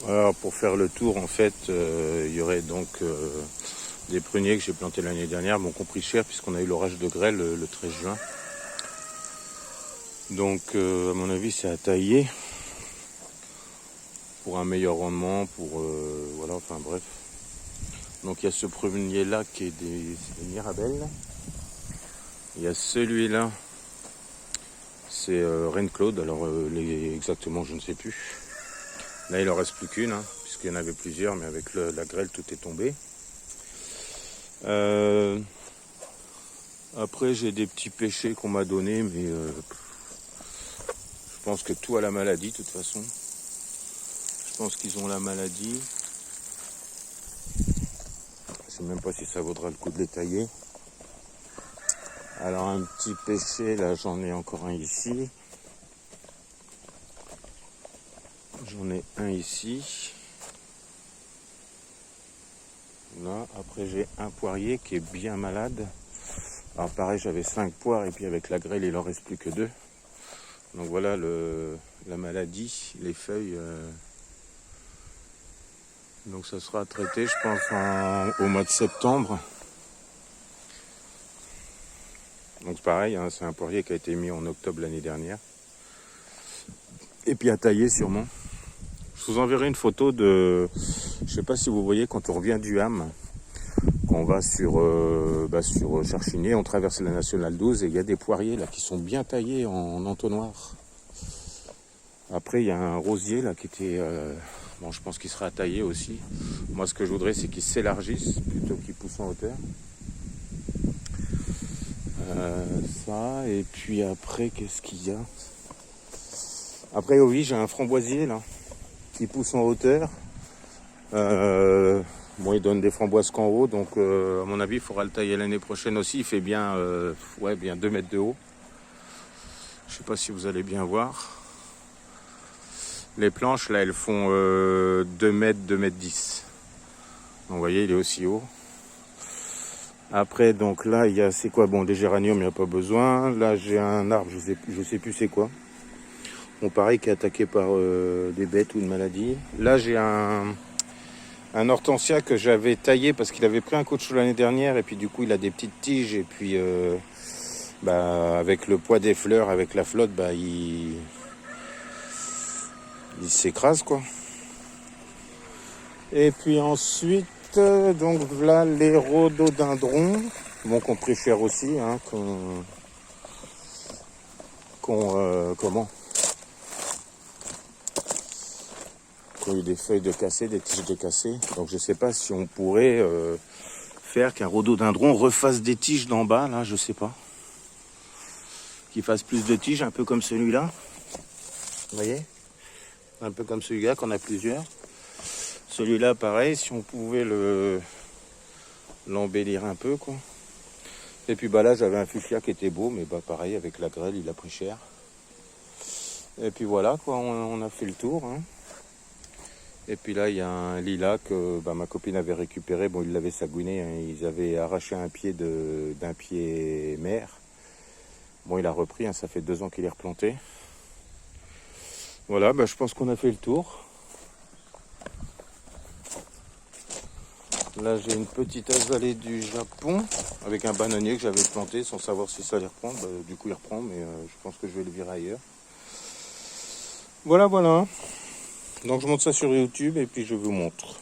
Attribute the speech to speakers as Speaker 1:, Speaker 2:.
Speaker 1: Alors, pour faire le tour, en fait, il y aurait donc des pruniers que j'ai plantés l'année dernière, bon, qui ont pris cher puisqu'on a eu l'orage de grêle le 13 juin. Donc, à mon avis, c'est à tailler pour un meilleur rendement, pour voilà, enfin bref. Donc, il y a ce prunier là qui est des Mirabelles. Il y a celui-là, c'est Reine Claude. Alors, exactement, je ne sais plus. Là, il en reste plus qu'une, hein, puisqu'il y en avait plusieurs, mais avec la grêle, tout est tombé. Après, j'ai des petits pêchers qu'on m'a donnés, mais je pense que tout a la maladie, de toute façon. Je pense qu'ils ont la maladie. Je sais même pas si ça vaudra le coup de les tailler. Alors, un petit pêcher, là, j'en ai encore un ici. J'en ai un ici. Là, après j'ai un poirier qui est bien malade. Alors pareil, j'avais 5 poires et puis avec la grêle, il en reste plus que 2. Donc voilà la maladie, les feuilles. Donc ça sera traité, je pense, au mois de septembre. Donc pareil, hein, c'est un poirier qui a été mis en octobre l'année dernière. Et puis à tailler sûrement. Je vous enverrai une photo de... Je sais pas si vous voyez, quand on revient du Ham, quand on va sur Cherchigny, on traverse la nationale 12 et il y a des poiriers là qui sont bien taillés en entonnoir. Après, il y a un rosier là qui était... bon, je pense qu'il sera taillé aussi. Moi, ce que je voudrais, c'est qu'il s'élargisse plutôt qu'il pousse en hauteur. Ça, et puis après, qu'est-ce qu'il y a? Après, oh oui, j'ai un framboisier là qui pousse en hauteur. Bon, il donne des framboises qu'en haut, donc à mon avis, il faudra le tailler l'année prochaine aussi. Il fait bien, bien 2 mètres de haut. Je sais pas si vous allez bien voir. Les planches, là, elles font 2 mètres, 2 mètres 10. Donc, vous voyez, il est aussi haut. Après, donc là, il y a, c'est quoi? Bon, des géraniums, il n'y a pas besoin. Là, j'ai un arbre, je sais plus c'est quoi. Bon, pareil, qui est attaqué par des bêtes ou une maladie. Là, j'ai un hortensia que j'avais taillé parce qu'il avait pris un coup de chaud l'année dernière. Et puis, du coup, il a des petites tiges. Et puis, avec le poids des fleurs, avec la flotte, il s'écrase, quoi. Et puis ensuite, donc là, les rhododendrons, bon, qu'on pris cher aussi, hein, qu'on a eu des feuilles de cassé, des tiges de cassé. Donc je sais pas si on pourrait faire qu'un rhododendron refasse des tiges d'en bas, là, je sais pas. Qu'il fasse plus de tiges, un peu comme celui-là. Vous voyez? Un peu comme celui-là, qu'on a plusieurs. Celui-là, pareil, si on pouvait l'embellir un peu, quoi. Et puis là, j'avais un fuchsia qui était beau, mais pareil, avec la grêle, il a pris cher. Et puis voilà, quoi, on a fait le tour, hein. Et puis là, il y a un lilas que ma copine avait récupéré. Bon, il l'avait sagouiné, hein. Ils avaient arraché un pied d'un pied mère. Bon, il a repris, hein, ça fait 2 ans qu'il est replanté. Voilà, je pense qu'on a fait le tour. Là, j'ai une petite azalée du Japon avec un bananier que j'avais planté sans savoir si ça allait reprendre. Du coup, il reprend, mais je pense que je vais le virer ailleurs. Voilà. Donc, je monte ça sur YouTube et puis je vous montre.